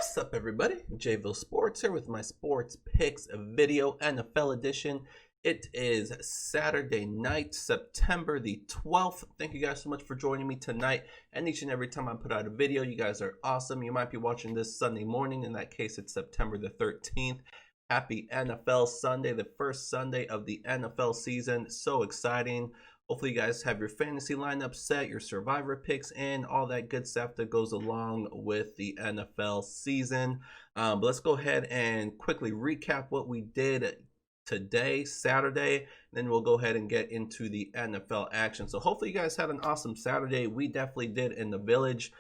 What's up, everybody? JVille Sports here with my sports picks video, NFL edition. It is Saturday night, September the 12th. Thank you guys so much for joining me tonight. And each and every time I put out a video, you guys are awesome. You might be watching this Sunday morning. In that case, it's September the 13th. Happy NFL Sunday, the first Sunday of the NFL season. So exciting. Hopefully you guys have your fantasy lineup set, your survivor picks in, all that good stuff that goes along with the NFL season. But let's go ahead and quickly recap what we did today, Saturday. Then we'll go ahead and get into the NFL action. So hopefully you guys had an awesome Saturday. We definitely did in the village.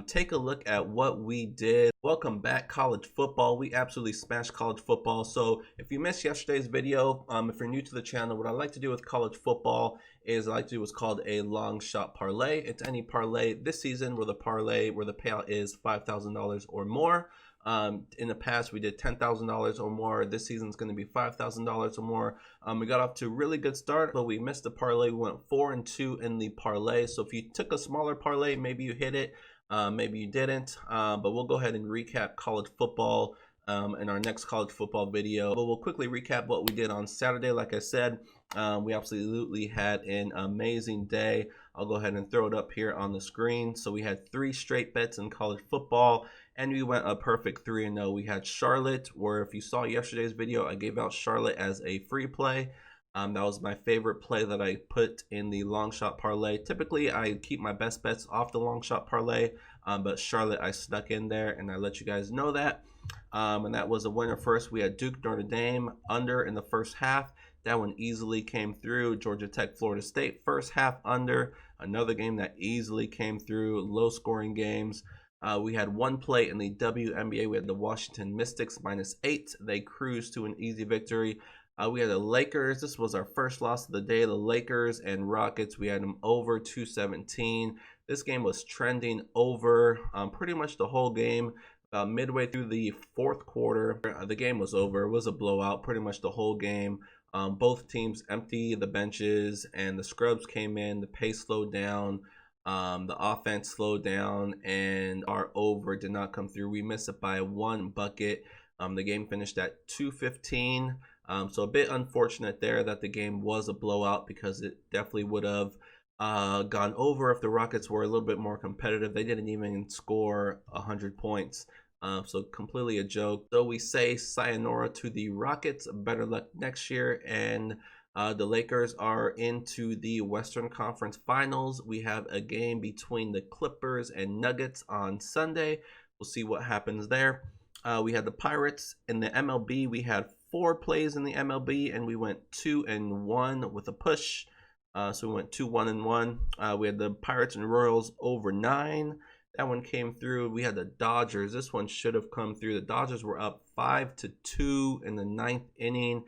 Take a look at what we did. Welcome back, college football. We absolutely smashed college football. So if you missed yesterday's video, if you're new to the channel, what I like to do with college football is I like to do what's called a long shot parlay. It's any parlay this season where the payout is $5,000 or more. In the past, we did $10,000 or more. This season is going to be $5,000 or more. We got off to a really good start, but we missed the parlay. We went 4-2 in the parlay. So if you took a smaller parlay, maybe you hit it, maybe you didn't. But we'll go ahead and recap college football in our next college football video. But we'll quickly recap what we did on Saturday. Like I said, we absolutely had an amazing day. I'll go ahead and throw it up here on the screen. So we had 3 straight bets in college football, and we went a perfect 3-0. We had Charlotte, where if you saw yesterday's video, I gave out Charlotte as a free play. That was my favorite play that I put in the long shot parlay. Typically, I keep my best bets off the long shot parlay, but Charlotte I snuck in there, and I let you guys know that. And that was a winner first. We had Duke Notre Dame under in the first half. That one easily came through. Georgia Tech, Florida State, first half under. Another game that easily came through. Low scoring games. We had one play in the WNBA. We had the Washington Mystics -8. They cruised to an easy victory. We had the Lakers. This was our first loss of the day. The Lakers and Rockets. We had them over 217. This game was trending over pretty much the whole game. Midway through the fourth quarter, the game was over. It was a blowout pretty much the whole game. Both teams empty the benches, and the scrubs came in. The pace slowed down. The offense slowed down, and our over did not come through. We missed it by 1 bucket. The game finished at 2:15. So a bit unfortunate there that the game was a blowout, because it definitely would have gone over if the Rockets were a little bit more competitive. They didn't even score 100 points. So completely a joke. So we say sayonara to the Rockets. Better luck next year. And the Lakers are into the Western Conference Finals. We have a game between the Clippers and Nuggets on Sunday. We'll see what happens there. We had the Pirates in the MLB. We had 4 plays in the MLB, and we went 2-1 with a push. So we went 2-1-1. We had the Pirates and Royals over 9. That one came through. We had the Dodgers. This one should have come through. The Dodgers were up 5-2 in the 9th inning.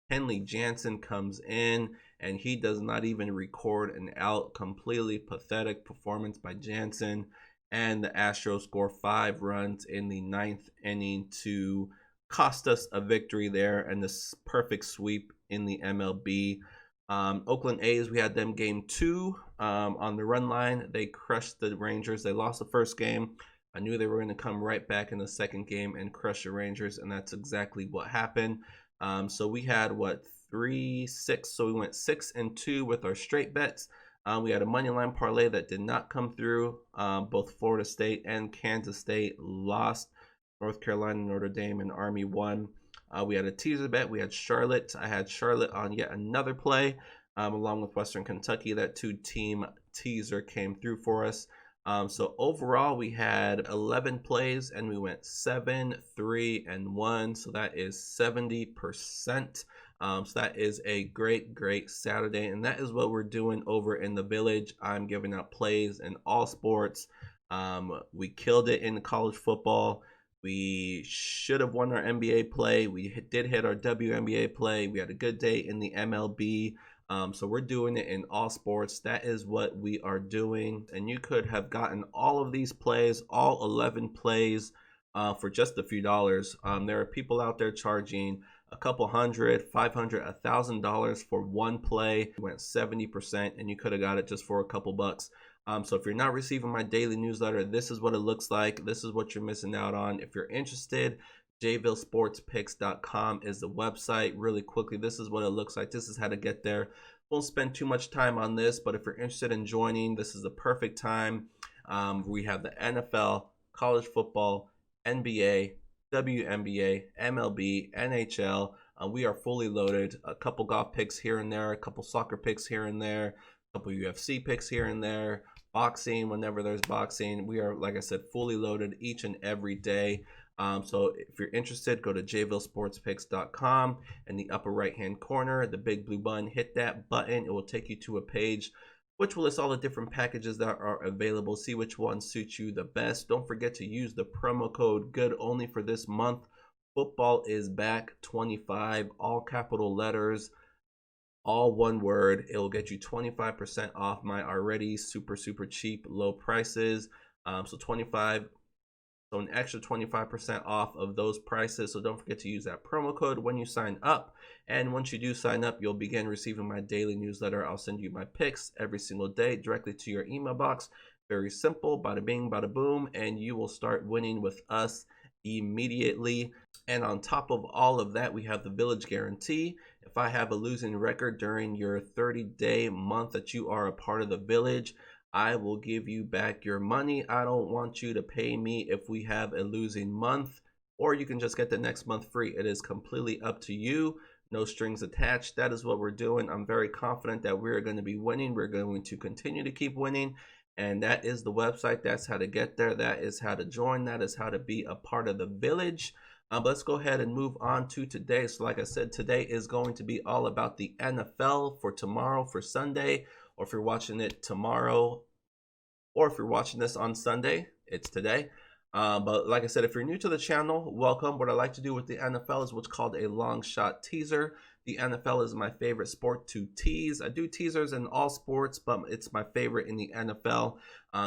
Kenley Jansen comes in, and he does not even record an out. Completely pathetic performance by Jansen. And the Astros score 5 runs in the 9th inning to cost us a victory there, and this perfect sweep in the MLB. Oakland A's, we had them game 2 on the run line. They crushed the Rangers. They lost the first game. I knew they were going to come right back in the second game and crush the Rangers, and that's exactly what happened. So we had 3-6, so we went 6-2 with our straight bets. We had a money line parlay that did not come through. Both Florida State and Kansas State lost. North Carolina, Notre Dame, and Army won. We had a teaser bet. We had Charlotte. I had Charlotte on yet another play, along with Western Kentucky. That 2-team teaser came through for us. So overall, we had 11 plays, and we went 7-3-1. So that is 70%. So that is a great Saturday, and that is what we're doing over in the village. I'm giving out plays in all sports. We killed it in college football. We should have won our NBA play. We did hit our WNBA play. We had a good day in the MLB. So we're doing it in all sports. That is what we are doing. And you could have gotten all of these plays, all 11 plays, for just a few dollars. There are people out there charging a couple hundred, $500, $1,000 for one play. We went 70%, and you could have got it just for a couple bucks. So if you're not receiving my daily newsletter, this is what it looks like. This is what you're missing out on. If you're interested, JVilleSportsPicks.com is the website. Really quickly, this is what it looks like. This is how to get there. Won't spend too much time on this, but if you're interested in joining, this is the perfect time. We have the NFL, college football, NBA, WNBA, MLB, NHL. We are fully loaded. A couple golf picks here and there, a couple soccer picks here and there, a couple UFC picks here and there, boxing whenever there's boxing. We are, like I said, fully loaded each and every day. So if you're interested, go to JVilleSportsPicks.com. In the upper right hand corner, the big blue button, hit that button. It will take you to a page which will list all the different packages that are available. See which one suits you the best. Don't forget to use the promo code good only for this month. Football is back 25, all capital letters, all one word. It will get you 25% off my already super cheap low prices. So 25. So an extra 25% off of those prices. So don't forget to use that promo code when you sign up. And once you do sign up, you'll begin receiving my daily newsletter. I'll send you my picks every single day directly to your email box. Very simple, bada bing, bada boom, and you will start winning with us immediately. And on top of all of that, we have the Village Guarantee. If I have a losing record during your 30-day month that you are a part of the Village, I will give you back your money. I don't want you to pay me if we have a losing month, or you can just get the next month free. It is completely up to you. No strings attached. That is what we're doing. I'm very confident that we're going to be winning. We're going to continue to keep winning. And that is the website. That's how to get there. That is how to join. That is how to be a part of the Village. Let's go ahead and move on to today. So like I said, today is going to be all about the NFL for tomorrow, for Sunday. Or if you're watching it tomorrow, or if you're watching this on Sunday, it's today. But like I said, if you're new to the channel, welcome. What I like to do with the NFL is what's called a long shot teaser. The NFL is my favorite sport to tease. I do teasers in all sports, but it's my favorite in the NFL.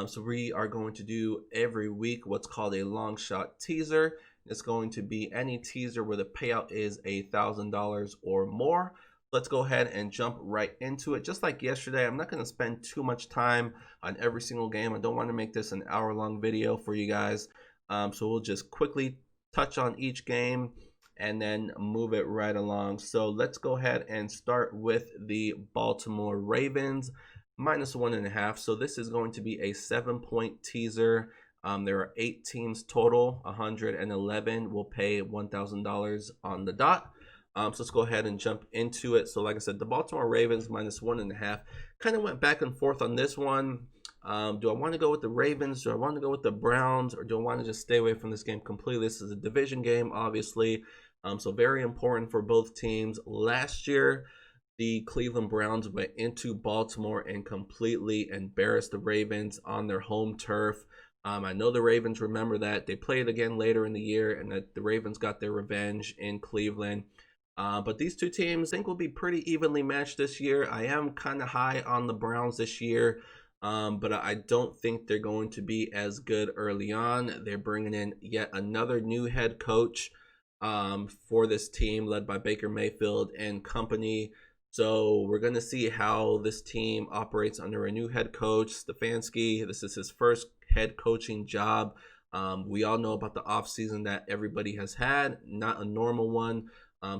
So we are going to do every week what's called a long shot teaser. It's going to be any teaser where the payout is $1,000 or more. Let's go ahead and jump right into it. Just like yesterday, I'm not going to spend too much time on every single game. I don't want to make this an hour-long video for you guys. So we'll just quickly touch on each game and then move it right along. So let's go ahead and start with the Baltimore Ravens, -1.5. So this is going to be a 7-point teaser. There are 8 teams total. 111 will pay $1,000 on the dot. So let's go ahead and jump into it. So like I said, the Baltimore Ravens -1.5. Kind of went back and forth on this one. Do I want to go with the Ravens? Do I want to go with the Browns? Or do I want to just stay away from this game completely? This is a division game, obviously. So very important for both teams. Last year, the Cleveland Browns went into Baltimore and completely embarrassed the Ravens on their home turf. I know the Ravens remember that. They played again later in the year, and that the Ravens got their revenge in Cleveland. But these two teams I think will be pretty evenly matched this year. I am kind of high on the Browns this year, but I don't think they're going to be as good early on. They're bringing in yet another new head coach for this team led by Baker Mayfield and company. So we're going to see how this team operates under a new head coach, Stefanski. This is his first head coaching job. We all know about the offseason that everybody has had, not a normal one.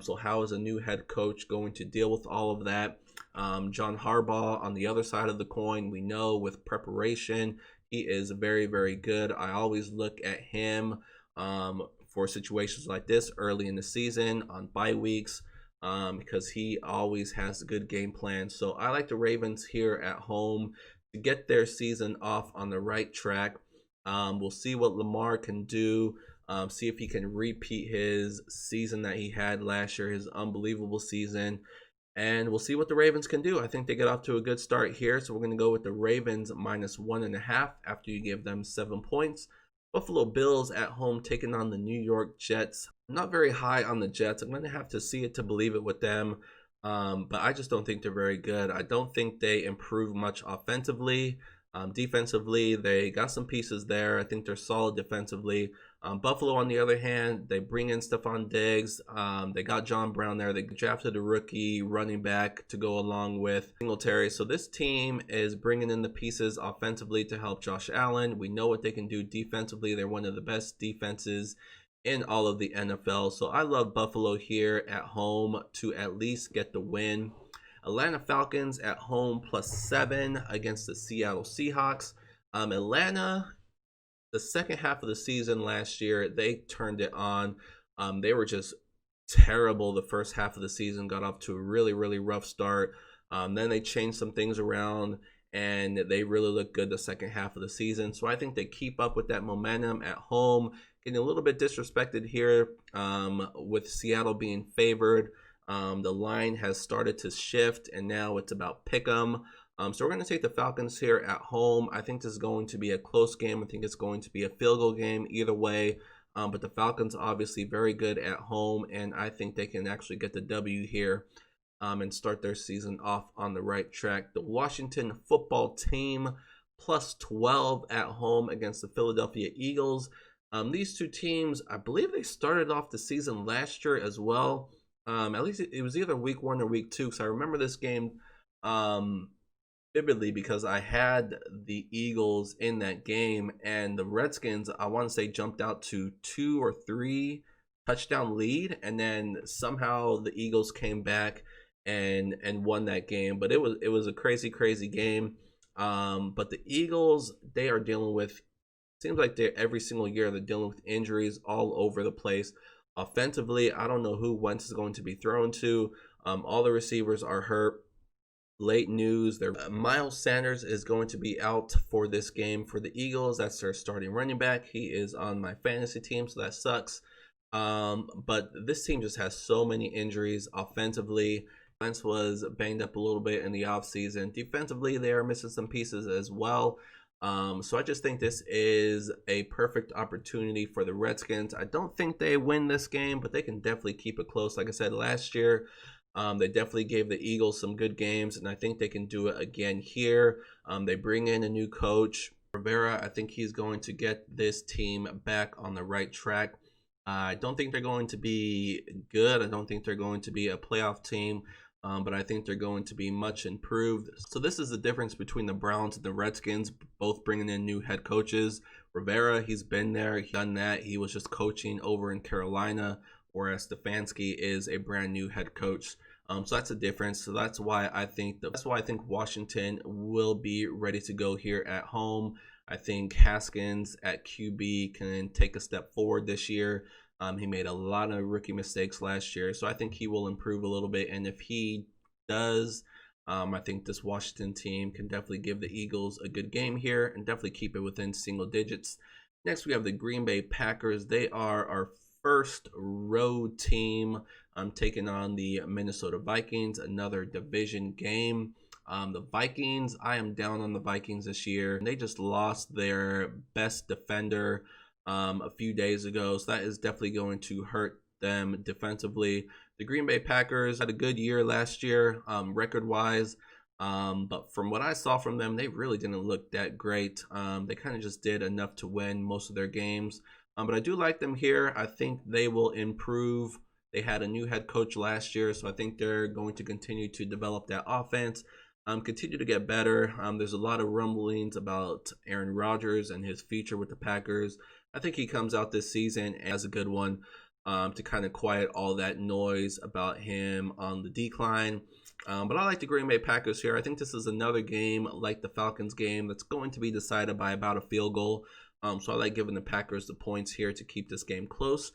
So how is a new head coach going to deal with all of that? John Harbaugh on the other side of the coin, we know with preparation, he is very, very good. I always look at him for situations like this early in the season on bye weeks because he always has a good game plan. So I like the Ravens here at home to get their season off on the right track. We'll see what Lamar can do. See if he can repeat his season that he had last year, his unbelievable season. And we'll see what the Ravens can do. I think they get off to a good start here. So we're going to go with the Ravens -1.5 after you give them 7 points. Buffalo Bills at home taking on the New York Jets. I'm not very high on the Jets. I'm going to have to see it to believe it with them. But I just don't think they're very good. I don't think they improve much offensively. Defensively, they got some pieces there. I think they're solid defensively. Buffalo, on the other hand, they bring in Stephon Diggs. They got John Brown there. They drafted a rookie running back to go along with Singletary. So this team is bringing in the pieces offensively to help Josh Allen. We know what they can do defensively. They're one of the best defenses in all of the NFL. So I love Buffalo here at home to at least get the win. Atlanta Falcons at home +7 against the Seattle Seahawks. Atlanta, the second half of the season last year, they turned it on. They were just terrible the first half of the season, got off to a really, really rough start. Then they changed some things around, and they really looked good the second half of the season. So I think they keep up with that momentum at home, getting a little bit disrespected here with Seattle being favored. The line has started to shift, and now it's about pick 'em. So we're going to take the Falcons here at home. I think this is going to be a close game. I think it's going to be a field goal game either way. But the Falcons obviously very good at home, and I think they can actually get the W here and start their season off on the right track. The Washington football team +12 at home against the Philadelphia Eagles. These two teams, I believe they started off the season last year as well. At least it was either week 1 or week 2, because I remember this game vividly because I had the Eagles in that game, and the Redskins, I want to say, jumped out to 2 or 3 touchdown lead, and then somehow the Eagles came back and won that game. But it was a crazy game. But the Eagles, they are dealing with, seems like they're every single year they're dealing with injuries all over the place. Offensively, I don't know who Wentz is going to be thrown to. All the receivers are hurt. Late news, Miles Sanders is going to be out for this game for the Eagles. That's their starting running back. He is on my fantasy team, so that sucks. But this team just has so many injuries. Offensively, Wentz was banged up a little bit in the offseason. Defensively, they are missing some pieces as well. So I just think this is a perfect opportunity for the Redskins. I don't think they win this game, but they can definitely keep it close. Like I said, last year, they definitely gave the Eagles some good games, and I think they can do it again here. They bring in a new coach, Rivera. I think he's going to get this team back on the right track. I don't think they're going to be good. I don't think they're going to be a playoff team. But I think they're going to be much improved. So this is the difference between the Browns and the Redskins, both bringing in new head coaches. Rivera, he's been there, he's done that. He was just coaching over in Carolina, whereas Stefanski is a brand new head coach. So that's a difference. So that's why I think Washington will be ready to go here at home. I think Haskins at QB can take a step forward this year. He made a lot of rookie mistakes last year, so I think he will improve a little bit. And if he does, I think this Washington team can definitely give the Eagles a good game here and definitely keep it within single digits. Next, we have the Green Bay Packers. They are our first road team taking on the Minnesota Vikings, another division game. The Vikings, I am down on the Vikings this year. They just lost their best defender a few days ago, so that is definitely going to hurt them defensively. The Green Bay Packers had a good year last year, record-wise, but from what I saw from them, they really didn't look that great. They kind of just did enough to win most of their games, but I do like them here. I think they will improve. They had a new head coach last year, so I think they're going to continue to develop that offense, continue to get better. There's a lot of rumblings about Aaron Rodgers and his future with the Packers. I think he comes out this season as a good one to kind of quiet all that noise about him on the decline. But I like the Green Bay Packers here. I think this is another game like the Falcons game that's going to be decided by about a field goal. So I like giving the Packers the points here to keep this game close.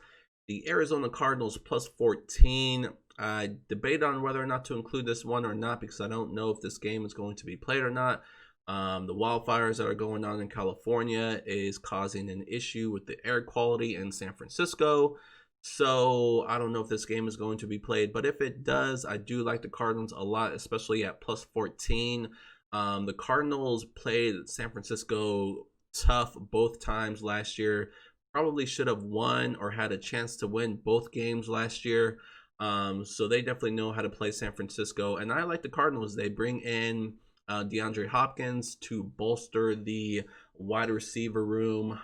The Arizona Cardinals +14. I debate on whether or not to include this one or not because I don't know if this game is going to be played or not. The wildfires that are going on in California is causing an issue with the air quality in San Francisco. So I don't know if this game is going to be played, but if it does, I do like the Cardinals a lot, especially at +14. The Cardinals played San Francisco tough both times last year. Probably should have won or had a chance to win both games last year. So they definitely know how to play San Francisco. And I like the Cardinals. They bring in DeAndre Hopkins to bolster the wide receiver room.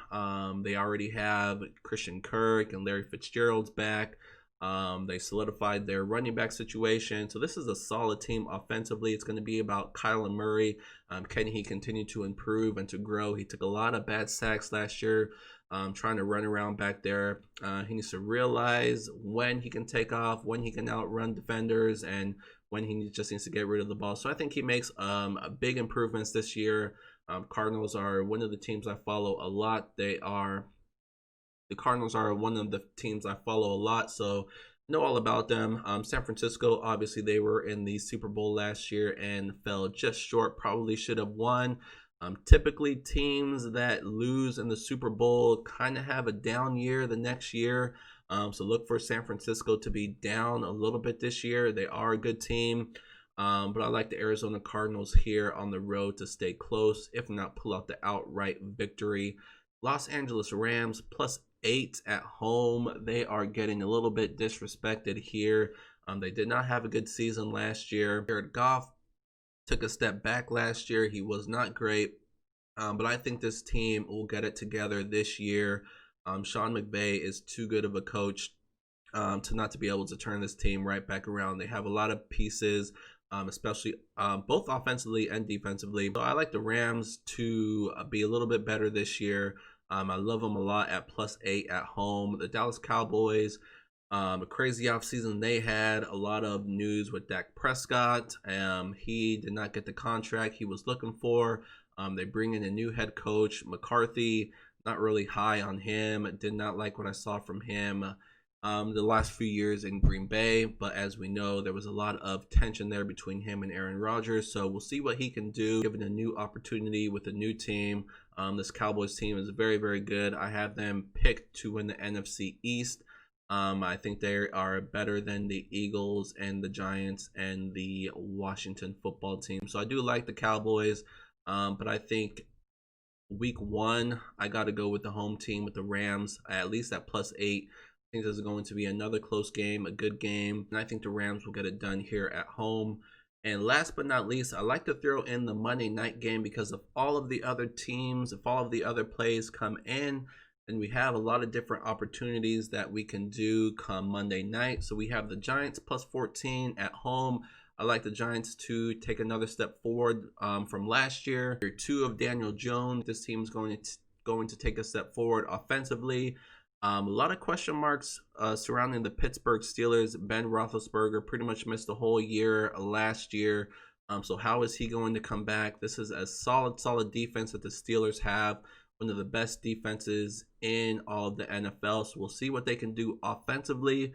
They already have Christian Kirk and Larry Fitzgerald's back. They solidified their running back situation. So this is a solid team offensively. It's going to be about Kyler Murray. Can he continue to improve and to grow? He took a lot of bad sacks last year, trying to run around back there. He needs to realize when he can take off, when he can outrun defenders, and when he just needs to get rid of the ball. So I think he makes big improvements this year. Cardinals are one of the teams I follow a lot. The Cardinals are one of the teams I follow a lot, so know all about them. San Francisco, obviously, they were in the Super Bowl last year and fell just short. Probably should have won. Typically, teams that lose in the Super Bowl kind of have a down year the next year. So look for San Francisco to be down a little bit this year. They are a good team. But I like the Arizona Cardinals here on the road to stay close, if not pull out the outright victory. Los Angeles Rams +8 at home. They are getting a little bit disrespected here. They did not have a good season last year. Jared Goff took a step back last year. He was not great. But I think this team will get it together this year. Sean McVay is too good of a coach to not to be able to turn this team right back around. They have a lot of pieces, especially both offensively and defensively. So I like the Rams to be a little bit better this year. I love them a lot at +8 at home. The Dallas Cowboys, a crazy offseason they had. A lot of news with Dak Prescott. He did not get the contract he was looking for. They bring in a new head coach, McCarthy. Not really high on him. Did not like what I saw from him the last few years in Green Bay. But as we know, there was a lot of tension there between him and Aaron Rodgers. So we'll see what he can do given a new opportunity with a new team. This Cowboys team is very, very good. I have them picked to win the NFC East. I think they are better than the Eagles and the Giants and the Washington football team. So I do like the Cowboys, but I think week 1, I got to go with the home team, with the Rams, at least at +8. I think this is going to be another close game, a good game, and I think the Rams will get it done here at home. And last but not least, I like to throw in the Monday night game because if all of the other teams, if all of the other plays come in, then we have a lot of different opportunities that we can do come Monday night. So we have the Giants +14 at home. I like the Giants to take another step forward from last year. Year 2 of Daniel Jones. This team is going to take a step forward offensively. A lot of question marks surrounding the Pittsburgh Steelers. Ben Roethlisberger pretty much missed the whole year last year. So how is he going to come back? This is a solid defense that the Steelers have. One of the best defenses in all of the NFL. So we'll see what they can do offensively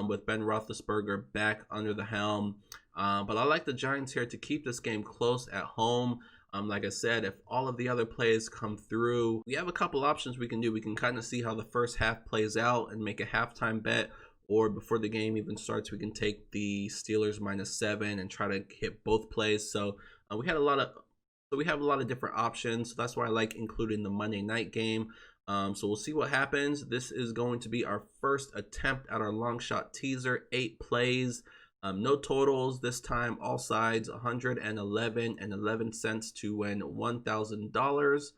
with Ben Roethlisberger back under the helm. But I like the Giants here to keep this game close at home. Like I said, if all of the other plays come through, we have a couple options we can do. We can kind of see how the first half plays out and make a halftime bet, or before the game even starts, we can take the Steelers -7 and try to hit both plays. So we have a lot of different options. So that's why I like including the Monday night game. So we'll see what happens. This is going to be our first attempt at our long shot teaser. 8 plays. No totals this time. All sides, 111.11 cents to win $1,000.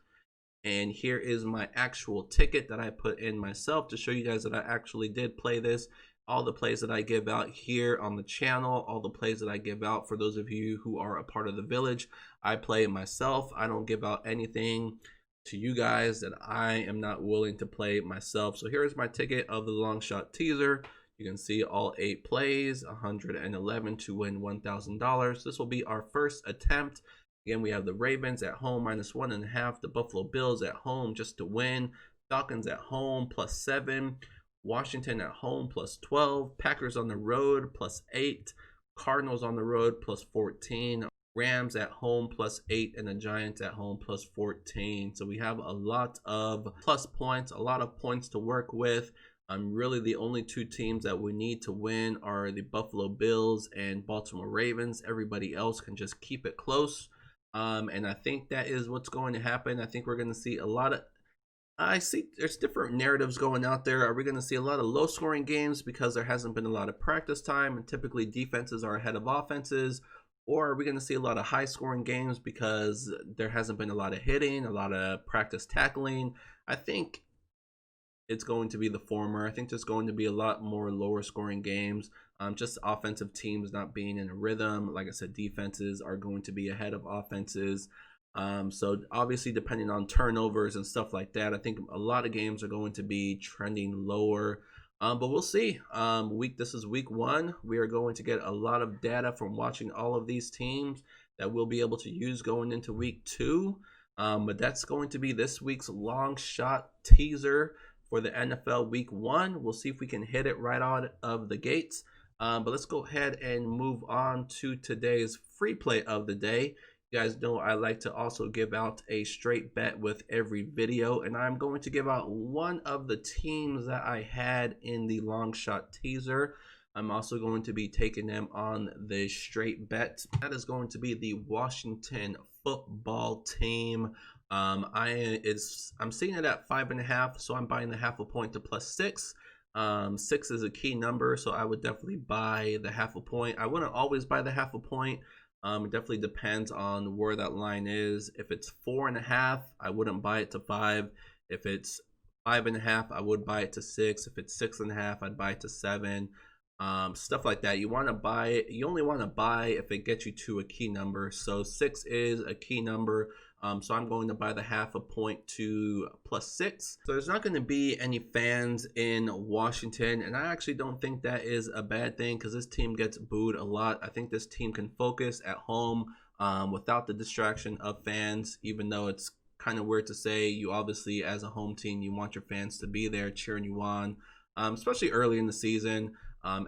And here is my actual ticket that I put in myself to show you guys that I actually did play this. All the plays that I give out here on the channel, all the plays that I give out for those of you who are a part of the village, I play myself. I don't give out anything to you guys that I am not willing to play myself. So here is my ticket of the long shot teaser. You can see all 8 plays, 111 to win $1,000. This will be our first attempt. Again, we have the Ravens at home -1.5, the Buffalo Bills at home just to win, Falcons at home +7, Washington at home +12, Packers on the road +8, Cardinals on the road +14, Rams at home +8, and the Giants at home +14. So we have a lot of plus points, a lot of points to work with. Really the only 2 teams that we need to win are the Buffalo Bills and Baltimore Ravens. Everybody else can just keep it close. And I think that is what's going to happen. I think we're going to see a lot of, I see there's different narratives going out there. Are we going to see a lot of low scoring games because there hasn't been a lot of practice time and typically defenses are ahead of offenses? Or are we going to see a lot of high scoring games because there hasn't been a lot of hitting, a lot of practice tackling? I think it's going to be the former. I think there's going to be a lot more lower scoring games. Just offensive teams not being in a rhythm. Like I said, defenses are going to be ahead of offenses. So obviously, depending on turnovers and stuff like that, I think a lot of games are going to be trending lower. But we'll see. This is week 1. We are going to get a lot of data from watching all of these teams that we'll be able to use going into week 2. But that's going to be this week's long shot teaser for the NFL week 1. We'll see if we can hit it right out of the gates. But let's go ahead and move on to today's free play of the day. You guys know I like to also give out a straight bet with every video, and I'm going to give out one of the teams that I had in the long shot teaser. I'm also going to be taking them on the straight bet. That is going to be the Washington football team. I'm seeing it at 5.5, so I'm buying the half a point to +6. 6 is a key number, so I would definitely buy the half a point. I wouldn't always buy the half a point. It definitely depends on where that line is. If it's 4.5, I wouldn't buy it to 5. If it's 5.5, I would buy it to 6. If it's 6.5, I'd buy it to 7. Stuff like that. You want to buy it. You only want to buy if it gets you to a key number. So 6 is a key number. So I'm going to buy the half a point to +6. So there's not going to be any fans in Washington, and I actually don't think that is a bad thing because this team gets booed a lot. I think this team can focus at home without the distraction of fans, even though it's kind of weird to say. You obviously, as a home team, you want your fans to be there cheering you on, especially early in the season.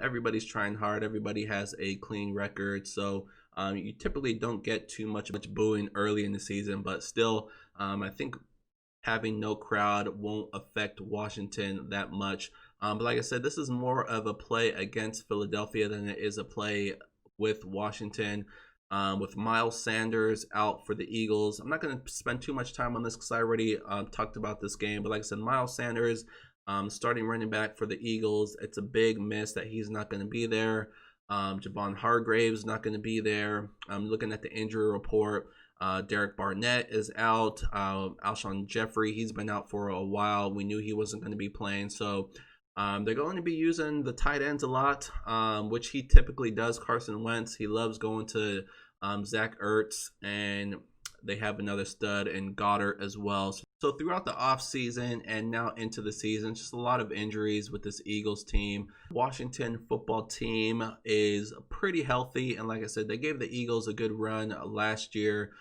Everybody's trying hard. Everybody has a clean record, so you typically don't get too much booing early in the season, but still, I think having no crowd won't affect Washington that much. But like I said, this is more of a play against Philadelphia than it is a play with Washington. With Miles Sanders out for the Eagles, I'm not going to spend too much time on this because I already talked about this game. But like I said, Miles Sanders, starting running back for the Eagles, it's a big miss that he's not going to be there. Javon Hargrave's not going to be there. I'm looking at the injury report. Derek Barnett is out. Alshon Jeffrey, he's been out for a while. We knew he wasn't going to be playing. So they're going to be using the tight ends a lot, which he typically does. Carson Wentz, he loves going to Zach Ertz, and they have another stud in Goddard as well. So throughout the offseason and now into the season, just a lot of injuries with this Eagles team. Washington football team is pretty healthy, and like I said, they gave the Eagles a good run last year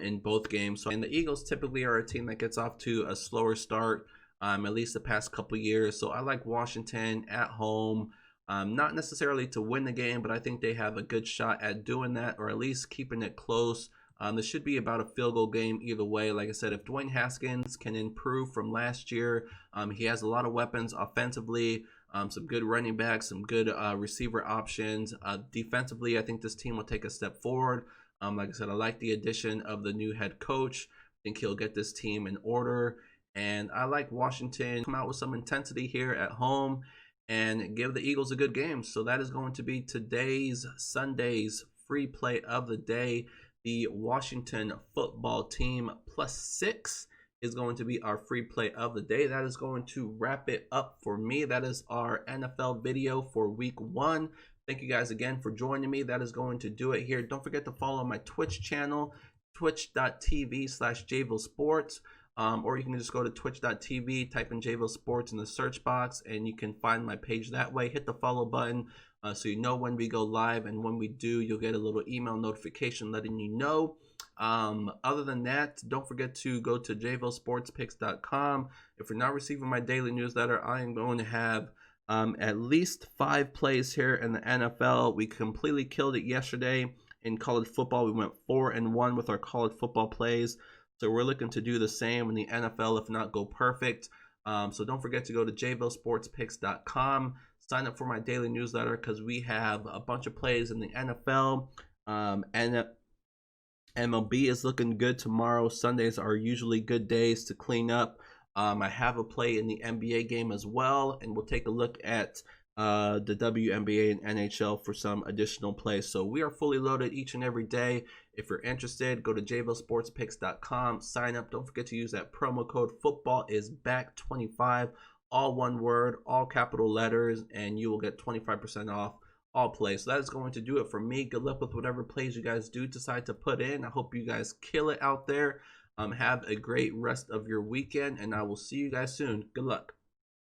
in both games. So, and the Eagles typically are a team that gets off to a slower start, at least the past couple years. So I like Washington at home. Not necessarily to win the game, but I think they have a good shot at doing that, or at least keeping it close. This should be about a field goal game either way. Like I said, if Dwayne Haskins can improve from last year, he has a lot of weapons offensively, some good running backs, some good receiver options. Defensively, I think this team will take a step forward. Like I said, I like the addition of the new head coach. I think he'll get this team in order. And I like Washington come out with some intensity here at home and give the Eagles a good game. So that is going to be Sunday's free play of the day. The Washington football team +6 is going to be our free play of the day. That is going to wrap it up for me. That is our NFL video for week 1. Thank you guys again for joining me. That is going to do it here. Don't forget to follow my Twitch channel, twitch.tv/JVille Sports. Or you can just go to twitch.tv, type in JVille Sports in the search box, and you can find my page that way. Hit the follow button so you know when we go live, and when we do, you'll get a little email notification letting you know. Other than that, don't forget to go to JVilleSportsPicks.com. If you're not receiving my daily newsletter, I am going to have at least 5 plays here in the NFL. We completely killed it yesterday in college football. We went 4-1 with our college football plays. So we're looking to do the same in the NFL, if not go perfect. So don't forget to go to JVilleSportsPicks.com. Sign up for my daily newsletter because we have a bunch of plays in the NFL. And MLB is looking good tomorrow. Sundays are usually good days to clean up. I have a play in the NBA game as well, and we'll take a look at the WNBA and NHL for some additional plays. So we are fully loaded each and every day. If you're interested, go to JVilleSportsPicks.com, sign up. Don't forget to use that promo code FOOTBALLISBACK25, all one word, all capital letters, and you will get 25% off all plays. So that is going to do it for me. Good luck with whatever plays you guys do decide to put in. I hope you guys kill it out there. Have a great rest of your weekend, and I will see you guys soon. Good luck.